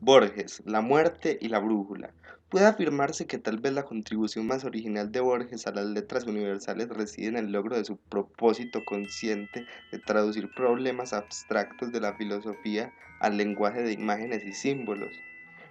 Borges, La muerte y la brújula. Puede afirmarse que tal vez la contribución más original de Borges a las letras universales reside en el logro de su propósito consciente de traducir problemas abstractos de la filosofía al lenguaje de imágenes y símbolos.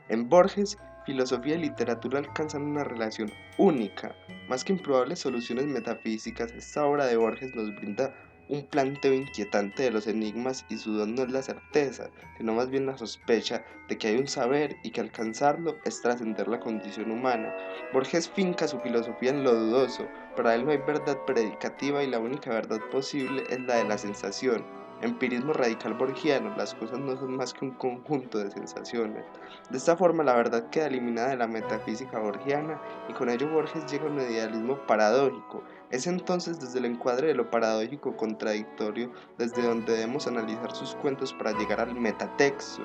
En Borges, filosofía y literatura alcanzan una relación única. Más que improbables soluciones metafísicas, esta obra de Borges nos brinda un planteo inquietante de los enigmas y su don no es la certeza, sino más bien la sospecha de que hay un saber y que alcanzarlo es trascender la condición humana. Borges finca su filosofía en lo dudoso, para él no hay verdad predicativa y la única verdad posible es la de la sensación. Empirismo radical borgiano, las cosas no son más que un conjunto de sensaciones. De esta forma la verdad queda eliminada de la metafísica borgiana y con ello Borges llega a un idealismo paradójico. Es entonces desde el encuadre de lo paradójico contradictorio desde donde debemos analizar sus cuentos para llegar al metatexto.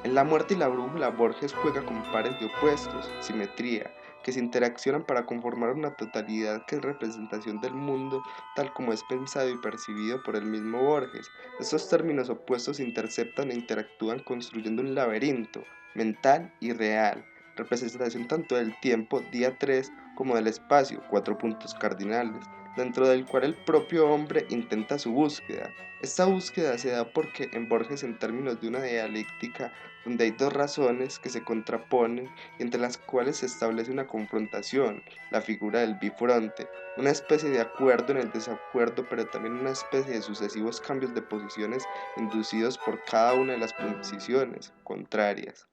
En La muerte y la brújula, Borges juega con pares de opuestos, simetría, que se interaccionan para conformar una totalidad que es representación del mundo tal como es pensado y percibido por el mismo Borges. Estos términos opuestos se interceptan e interactúan construyendo un laberinto mental y real, representación tanto del tiempo, día 3, como del espacio, 4 puntos cardinales, dentro del cual el propio hombre intenta su búsqueda. Esta búsqueda se da porque en Borges, en términos de una dialéctica donde hay dos razones que se contraponen y entre las cuales se establece una confrontación, la figura del bifronte, una especie de acuerdo en el desacuerdo, pero también una especie de sucesivos cambios de posiciones inducidos por cada una de las posiciones contrarias.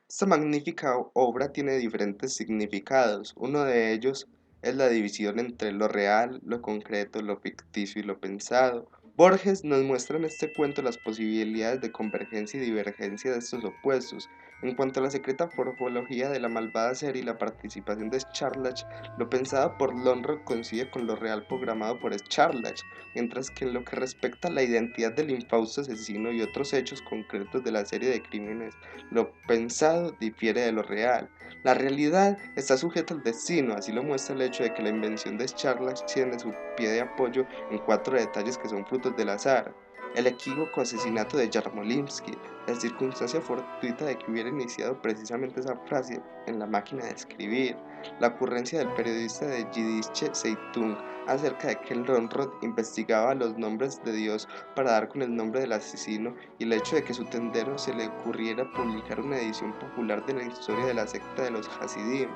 Esta magnífica obra tiene diferentes significados. Uno de ellos es la división entre lo real, lo concreto, lo ficticio y lo pensado. Borges nos muestra en este cuento las posibilidades de convergencia y divergencia de estos opuestos. En cuanto a la secreta morfología de la malvada serie y la participación de Scharlach, lo pensado por Lonrod coincide con lo real programado por Scharlach, mientras que en lo que respecta a la identidad del infausto asesino y otros hechos concretos de la serie de crímenes, lo pensado difiere de lo real. La realidad está sujeta al destino, así lo muestra el hecho de que la invención de Charles tiene su pie de apoyo en 4 detalles que son frutos del azar. El equívoco asesinato de Yarmolinsky, la circunstancia fortuita de que hubiera iniciado precisamente esa frase en la máquina de escribir, la ocurrencia del periodista de Yiddish Zeitung acerca de que el Ronrod investigaba los nombres de Dios para dar con el nombre del asesino y el hecho de que su tendero se le ocurriera publicar una edición popular de la historia de la secta de los Hasidim.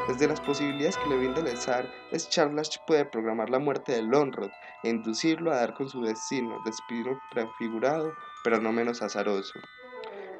Desde las posibilidades que le brinda el zar, Scharlach puede programar la muerte de Lonrod e inducirlo a dar con su destino prefigurado, pero no menos azaroso.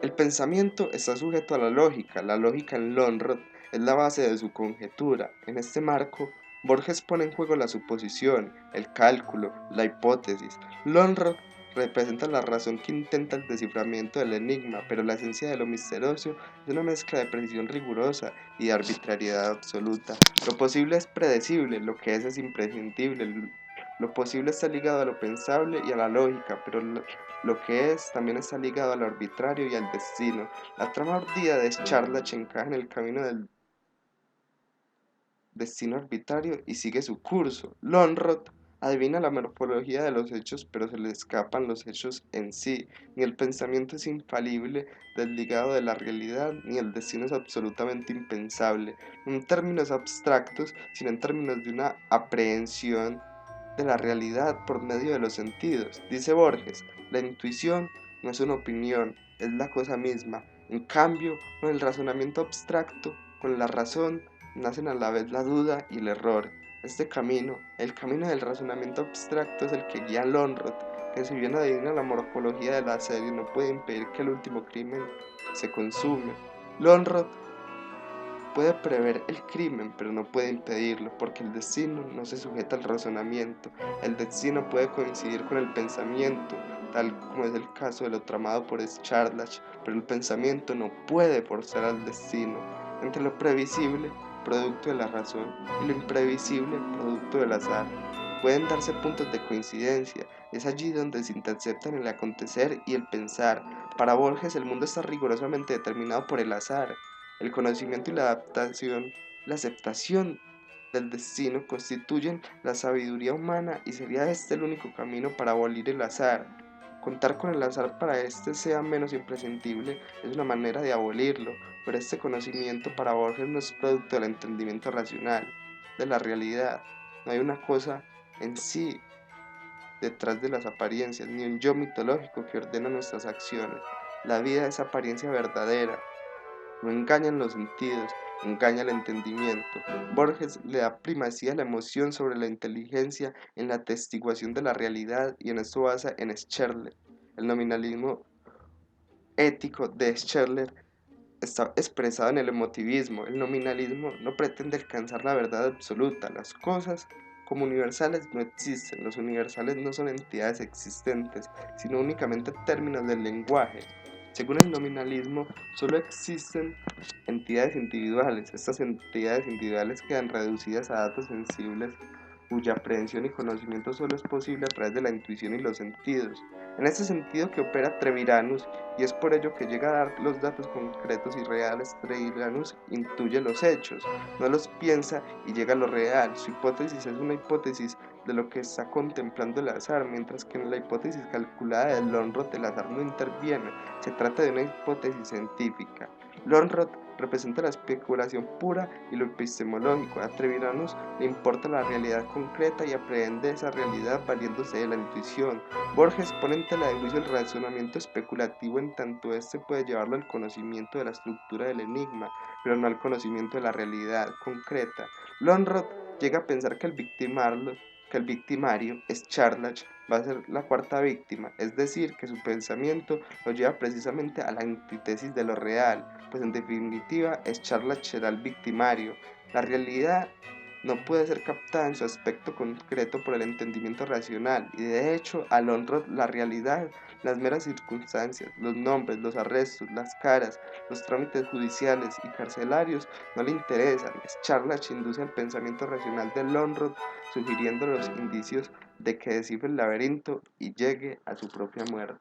El pensamiento está sujeto a la lógica en Lonrod es la base de su conjetura. En este marco, Borges pone en juego la suposición, el cálculo, la hipótesis. Lonrod representa la razón que intenta el desciframiento del enigma, pero la esencia de lo misterioso es una mezcla de precisión rigurosa y de arbitrariedad absoluta. Lo posible es predecible, lo que es imprescindible. Lo posible está ligado a lo pensable y a la lógica, pero lo que es también está ligado al arbitrario y al destino. La trama urdida de Charlach encaja en el camino del destino arbitrario y sigue su curso. Lonrod adivina la morfología de los hechos, pero se le escapan los hechos en sí. Ni el pensamiento es infalible, desligado de la realidad, ni el destino es absolutamente impensable, no en términos abstractos, sino en términos de una aprehensión de la realidad por medio de los sentidos. Dice Borges, la intuición no es una opinión, es la cosa misma. En cambio, con el razonamiento abstracto, con la razón, nacen a la vez la duda y el error. Este camino, el camino del razonamiento abstracto, es el que guía a Lonrod, que si bien adivina la morfología de la serie, no puede impedir que el último crimen se consume. Lonrod puede prever el crimen, pero no puede impedirlo, porque el destino no se sujeta al razonamiento. El destino puede coincidir con el pensamiento, tal como es el caso de lo tramado por Scharlach, pero el pensamiento no puede forzar al destino. Entre lo previsible, producto de la razón, y lo imprevisible, producto del azar, pueden darse puntos de coincidencia. Es allí donde se interceptan el acontecer y el pensar. Para Borges, el mundo está rigurosamente determinado por el azar. El conocimiento y la adaptación, la aceptación del destino constituyen la sabiduría humana y sería este el único camino para abolir el azar. Contar con el azar para este sea menos imprescindible es una manera de abolirlo, pero este conocimiento para Borges no es producto del entendimiento racional, de la realidad. No hay una cosa en sí detrás de las apariencias, ni un yo mitológico que ordena nuestras acciones. La vida es apariencia verdadera, no engañan los sentidos, engaña el entendimiento. Borges le da primacía a la emoción sobre la inteligencia en la atestiguación de la realidad y en esto basa en Scherler. El nominalismo ético de Scherler está expresado en el emotivismo. El nominalismo no pretende alcanzar la verdad absoluta. Las cosas como universales no existen. Los universales no son entidades existentes, sino únicamente términos del lenguaje. Según el nominalismo, solo existen entidades individuales. Estas entidades individuales quedan reducidas a datos sensibles cuya aprehensión y conocimiento solo es posible a través de la intuición y los sentidos. En este sentido que opera Treviranus, y es por ello que llega a dar los datos concretos y reales. Treviranus intuye los hechos, no los piensa y llega a lo real. Su hipótesis es una hipótesis de lo que está contemplando el azar, mientras que en la hipótesis calculada de Lönnrot el azar no interviene, se trata de una hipótesis científica. Lönnrot representa la especulación pura y lo epistemológico. A Treviranus le importa la realidad concreta y aprehende esa realidad valiéndose de la intuición. Borges pone en tela de juicio el razonamiento especulativo en tanto éste puede llevarlo al conocimiento de la estructura del enigma, pero no al conocimiento de la realidad concreta. Lönnrot llega a pensar que el victimario, Scharlach, va a ser la cuarta víctima, es decir, que su pensamiento lo lleva precisamente a la antítesis de lo real, pues en definitiva Scharlach será el victimario. La realidad no puede ser captada en su aspecto concreto por el entendimiento racional, y de hecho a Lönnrot la realidad, las meras circunstancias, los nombres, los arrestos, las caras, los trámites judiciales y carcelarios no le interesan. Scharlach induce al pensamiento racional de Lönnrot, sugiriendo los indicios de que descifre el laberinto y llegue a su propia muerte.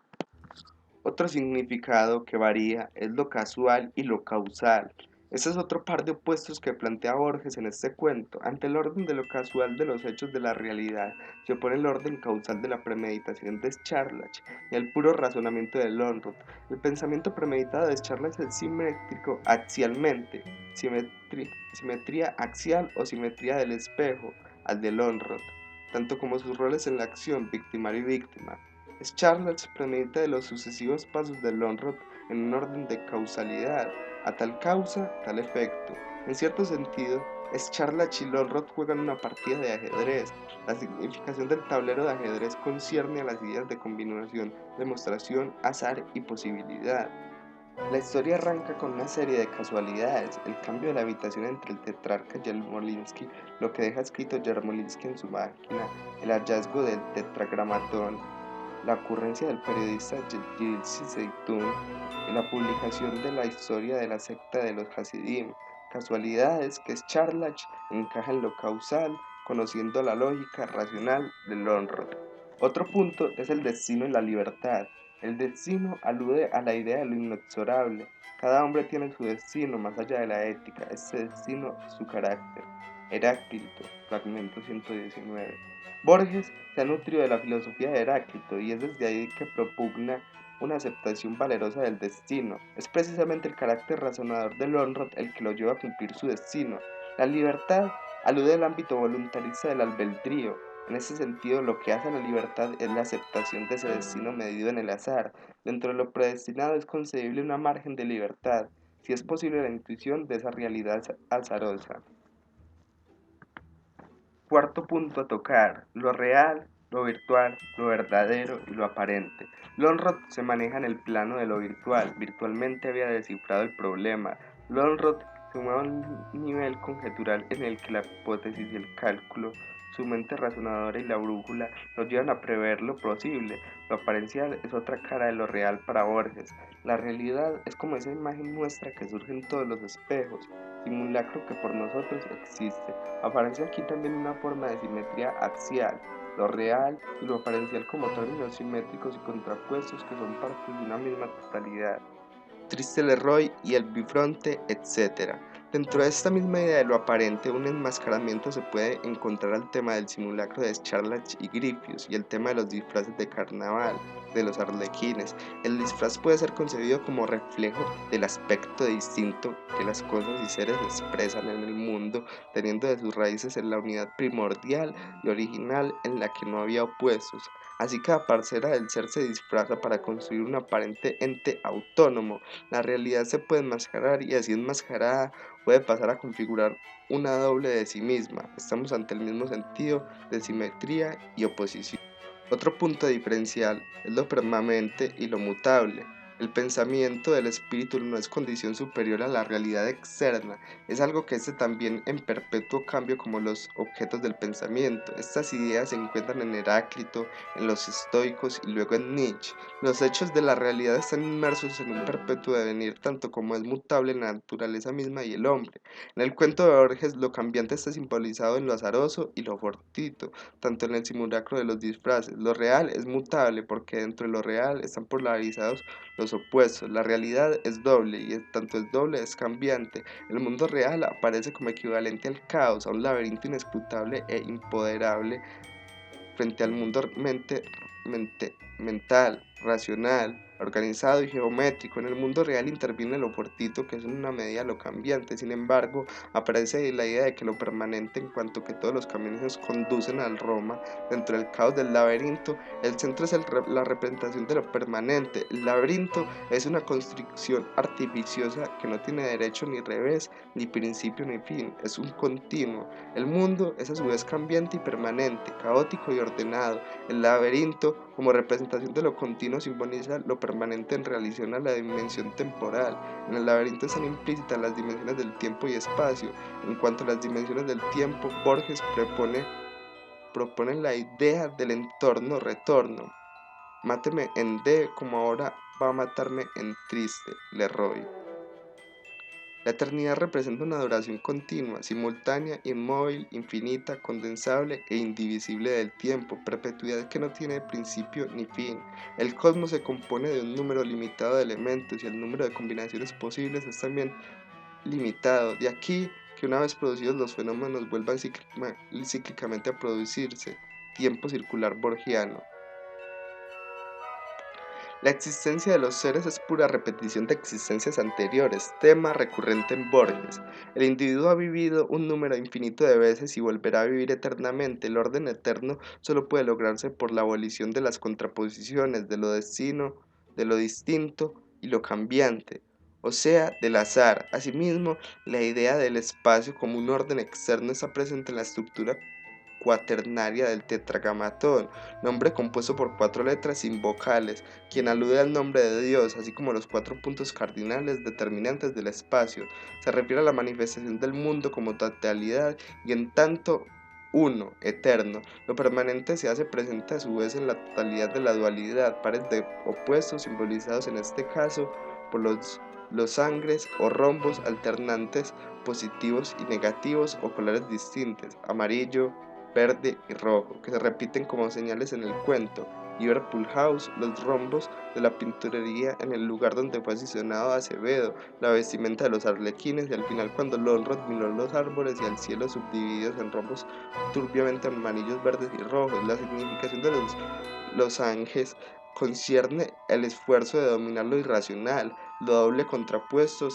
Otro significado que varía es lo casual y lo causal. Ese es otro par de opuestos que plantea Borges en este cuento. Ante el orden de lo casual de los hechos de la realidad, se opone el orden causal de la premeditación de Scharlach y el puro razonamiento de Lönnrot. El pensamiento premeditado de Scharlach es simétrico axialmente, simetría axial o simetría del espejo, al de Lönnrot, tanto como sus roles en la acción, victimario y víctima. Scharlach premedita de los sucesivos pasos de Lönnrot en un orden de causalidad, a tal causa, tal efecto. En cierto sentido, Scharlach y Lönnrot juegan una partida de ajedrez. La significación del tablero de ajedrez concierne a las ideas de combinación, demostración, azar y posibilidad. La historia arranca con una serie de casualidades, el cambio de la habitación entre el tetrarca Yermolinsky, lo que deja escrito Yermolinsky en su máquina, el hallazgo del tetragramatón, la ocurrencia del periodista Yildiz Seitún en la publicación de la historia de la secta de los Hasidim, casualidades que Scharlach encaja en lo causal, conociendo la lógica racional de Lönnrot. Otro punto es el destino y la libertad. El destino alude a la idea de lo inexorable. Cada hombre tiene su destino más allá de la ética, este destino es su carácter. Heráclito, fragmento 119. Borges se ha nutrido de la filosofía de Heráclito y es desde ahí que propugna una aceptación valerosa del destino. Es precisamente el carácter razonador de Lönnrot el que lo lleva a cumplir su destino. La libertad alude al ámbito voluntarista del albedrío. En ese sentido, lo que hace a la libertad es la aceptación de ese destino medido en el azar. Dentro de lo predestinado es concebible una margen de libertad, si es posible la intuición de esa realidad azarosa. Cuarto punto a tocar, lo real, lo virtual, lo verdadero y lo aparente. Lönnrot se maneja en el plano de lo virtual, virtualmente había descifrado el problema. Lönnrot se mueve a un nivel conjetural en el que la hipótesis y el cálculo, su mente razonadora y la brújula nos llevan a prever lo posible. Lo aparencial es otra cara de lo real para Borges. La realidad es como esa imagen nuestra que surge en todos los espejos, simulacro que por nosotros existe. Aparece aquí también una forma de simetría axial, lo real y lo aparencial como términos simétricos y contrapuestos que son partes de una misma totalidad. Triste Leroy y el bifronte, etc. Dentro de esta misma idea de lo aparente, un enmascaramiento se puede encontrar al tema del simulacro de Charlach y Grifius y el tema de los disfraces de carnaval, de los arlequines. El disfraz puede ser concebido como reflejo del aspecto distinto que las cosas y seres expresan en el mundo, teniendo de sus raíces en la unidad primordial y original en la que no había opuestos. Así cada parcela del ser se disfraza para construir un aparente ente autónomo. La realidad se puede enmascarar y así enmascarada puede pasar a configurar una doble de sí misma. Estamos ante el mismo sentido de simetría y oposición. Otro punto diferencial es lo permanente y lo mutable. El pensamiento del espíritu no es condición superior a la realidad externa, es algo que es también en perpetuo cambio como los objetos del pensamiento. Estas ideas se encuentran en Heráclito, en los estoicos y luego en Nietzsche. Los hechos de la realidad están inmersos en un perpetuo devenir, tanto como es mutable la naturaleza misma y el hombre. En el cuento de Borges, lo cambiante está simbolizado en lo azaroso y lo fortuito, tanto en el simulacro de los disfraces. Lo real es mutable porque dentro de lo real están polarizados los opuestos. La realidad es doble y tanto es doble es cambiante. El mundo real aparece como equivalente al caos, a un laberinto inescrutable e imponderable frente al mundo mental, racional, organizado y geométrico. En el mundo real interviene lo fortuito, que es en una medida lo cambiante. Sin embargo, aparece la idea de que lo permanente, en cuanto que todos los caminos conducen al Roma, dentro del caos del laberinto, el centro es la representación de lo permanente. El laberinto es una construcción artificiosa que no tiene derecho ni revés, ni principio ni fin, es un continuo. El mundo es a su vez cambiante y permanente, caótico y ordenado. El laberinto, como representación de lo continuo, simboliza lo permanente en relación a la dimensión temporal. En el laberinto están implícitas las dimensiones del tiempo y espacio. En cuanto a las dimensiones del tiempo, Borges propone la idea del entorno-retorno. Máteme en D como ahora va a matarme en triste, Leroy. La eternidad representa una duración continua, simultánea, inmóvil, infinita, condensable e indivisible del tiempo, perpetuidad que no tiene principio ni fin. El cosmos se compone de un número limitado de elementos y el número de combinaciones posibles es también limitado. De aquí que una vez producidos los fenómenos vuelvan cíclicamente a producirse. Tiempo circular borgiano. La existencia de los seres es pura repetición de existencias anteriores, tema recurrente en Borges. El individuo ha vivido un número infinito de veces y volverá a vivir eternamente. El orden eterno solo puede lograrse por la abolición de las contraposiciones, de lo destino, de lo distinto y lo cambiante, o sea, del azar. Asimismo, la idea del espacio como un orden externo está presente en la estructura cuaternaria del tetragramatón, nombre compuesto por 4 letras sin vocales, quien alude al nombre de Dios, así como los 4 puntos cardinales determinantes del espacio. Se refiere a la manifestación del mundo como totalidad y en tanto uno, eterno. Lo permanente se hace presente a su vez en la totalidad de la dualidad, pares de opuestos simbolizados en este caso por los sangres o rombos alternantes positivos y negativos o colores distintos, amarillo, verde y rojo, que se repiten como señales en el cuento. Liverpool House, los rombos de la pinturería en el lugar donde fue asesinado Acevedo, la vestimenta de los arlequines y al final cuando Lonrod miró los árboles y el cielo subdivididos en rombos turbiamente amarillos, verdes y rojos. La significación de los ángeles concierne el esfuerzo de dominar lo irracional, lo doble contrapuesto,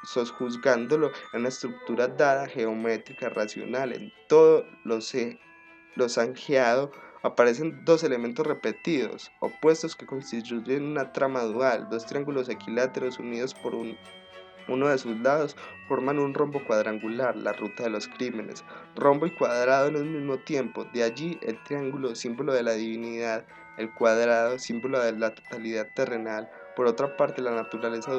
sosjuzgándolo en una estructura dada, geométrica, racional. En todo lo zanjeado aparecen dos elementos repetidos, opuestos que constituyen una trama dual, dos triángulos equiláteros unidos por uno de sus lados forman un rombo cuadrangular, la ruta de los crímenes, rombo y cuadrado en el mismo tiempo, de allí el triángulo, símbolo de la divinidad, el cuadrado, símbolo de la totalidad terrenal. Por otra parte, la naturaleza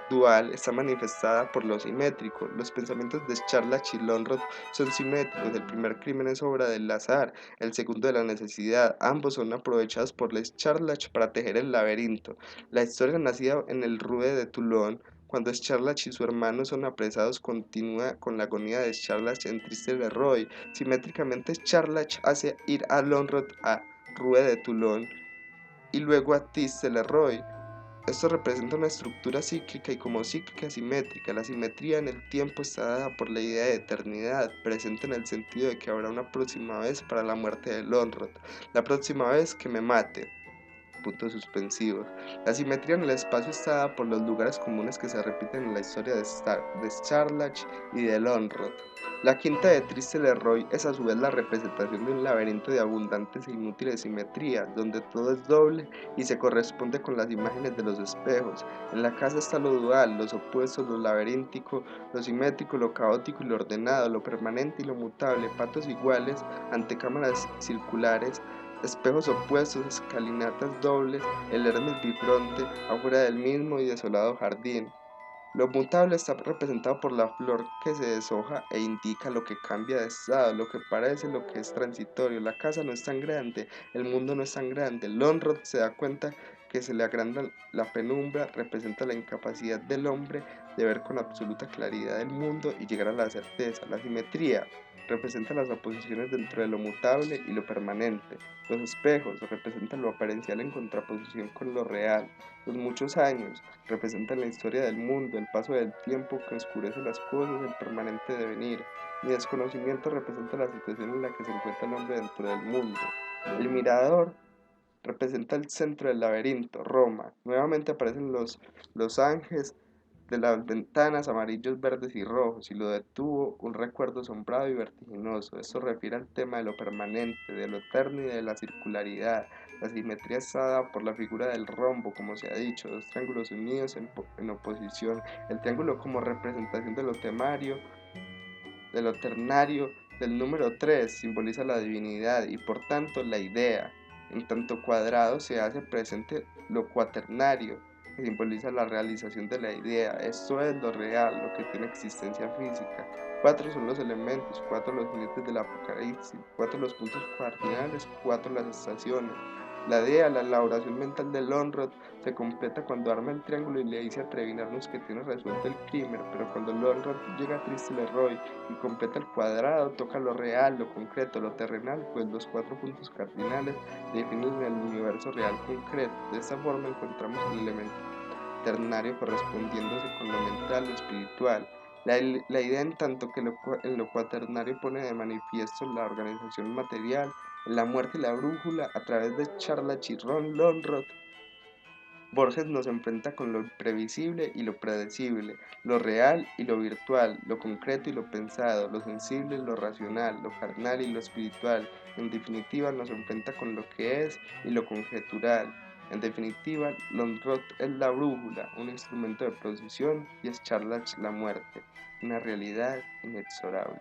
dual está manifestada por lo simétrico. Los pensamientos de Charles y Lonrod son simétricos. El primer crimen es obra del azar, el segundo de la necesidad. Ambos son aprovechados por Les Charles para tejer el laberinto. La historia nacida en el Rue de Toulon, cuando Scharlach y su hermano son apresados, continúa con la agonía de Scharlach en Triste Leroy. Simétricamente, Scharlach hace ir a Lonrod a Rue de Toulon y luego a Triste Leroy. Esto representa una estructura cíclica y como cíclica simétrica. La simetría en el tiempo está dada por la idea de eternidad, presente en el sentido de que habrá una próxima vez para la muerte de Lonrod, la próxima vez que me mate. Puntos suspensivos. La simetría en el espacio está dada por los lugares comunes que se repiten en la historia de Scharlach y de Lonrod. La quinta de Triste Leroy es a su vez la representación de un laberinto de abundantes e inútiles simetrías, donde todo es doble y se corresponde con las imágenes de los espejos. En la casa está lo dual, los opuestos, lo laberíntico, lo simétrico, lo caótico y lo ordenado, lo permanente y lo mutable, patos iguales, antecámaras circulares, espejos opuestos, escalinatas dobles, el Hermes bifronte, afuera del mismo y desolado jardín. Lo mutable está representado por la flor que se deshoja e indica lo que cambia de estado, lo que parece, lo que es transitorio. La casa no es tan grande, el mundo no es tan grande. Lonrod se da cuenta que se le agranda la penumbra, representa la incapacidad del hombre de ver con absoluta claridad el mundo y llegar a la certeza. La simetría representa las oposiciones dentro de lo mutable y lo permanente. Los espejos representan lo apariencial en contraposición con lo real. Los muchos años representan la historia del mundo, el paso del tiempo que oscurece las cosas, el permanente devenir. Mi desconocimiento representa la situación en la que se encuentra el hombre dentro del mundo. El mirador representa el centro del laberinto, Roma. Nuevamente aparecen los ángeles de las ventanas amarillos, verdes y rojos, y lo detuvo un recuerdo asombrado y vertiginoso. Esto refiere al tema de lo permanente, de lo eterno y de la circularidad. La simetría está dada por la figura del rombo, como se ha dicho, dos triángulos unidos en oposición. El triángulo como representación de lo temario, de lo ternario, del número 3 simboliza la divinidad y por tanto la idea. En tanto cuadrado se hace presente lo cuaternario, que simboliza la realización de la idea. Esto es lo real, lo que tiene existencia física. Cuatro son los elementos, cuatro los jinetes del apocalipsis, cuatro los puntos cardinales, cuatro las estaciones. La idea, la elaboración mental de Lonrod se completa cuando arma el triángulo y le dice a Trevinarnos que tiene resuelto el crimen, pero cuando Lonrod llega a Triste Leroy y completa el cuadrado, toca lo real, lo concreto, lo terrenal, pues los cuatro puntos cardinales definen el universo real concreto. De esta forma encontramos el elemento ternario correspondiéndose con lo mental, lo espiritual. La idea en tanto que en lo cuaternario pone de manifiesto la organización material, la muerte y la brújula a través de Charla Chirrón Lonrod. Borges nos enfrenta con lo imprevisible y lo predecible, lo real y lo virtual, lo concreto y lo pensado, lo sensible y lo racional, lo carnal y lo espiritual. En definitiva, nos enfrenta con lo que es y lo conjetural. En definitiva, Lonrod es la brújula, un instrumento de procesión y es Charlach la muerte, una realidad inexorable.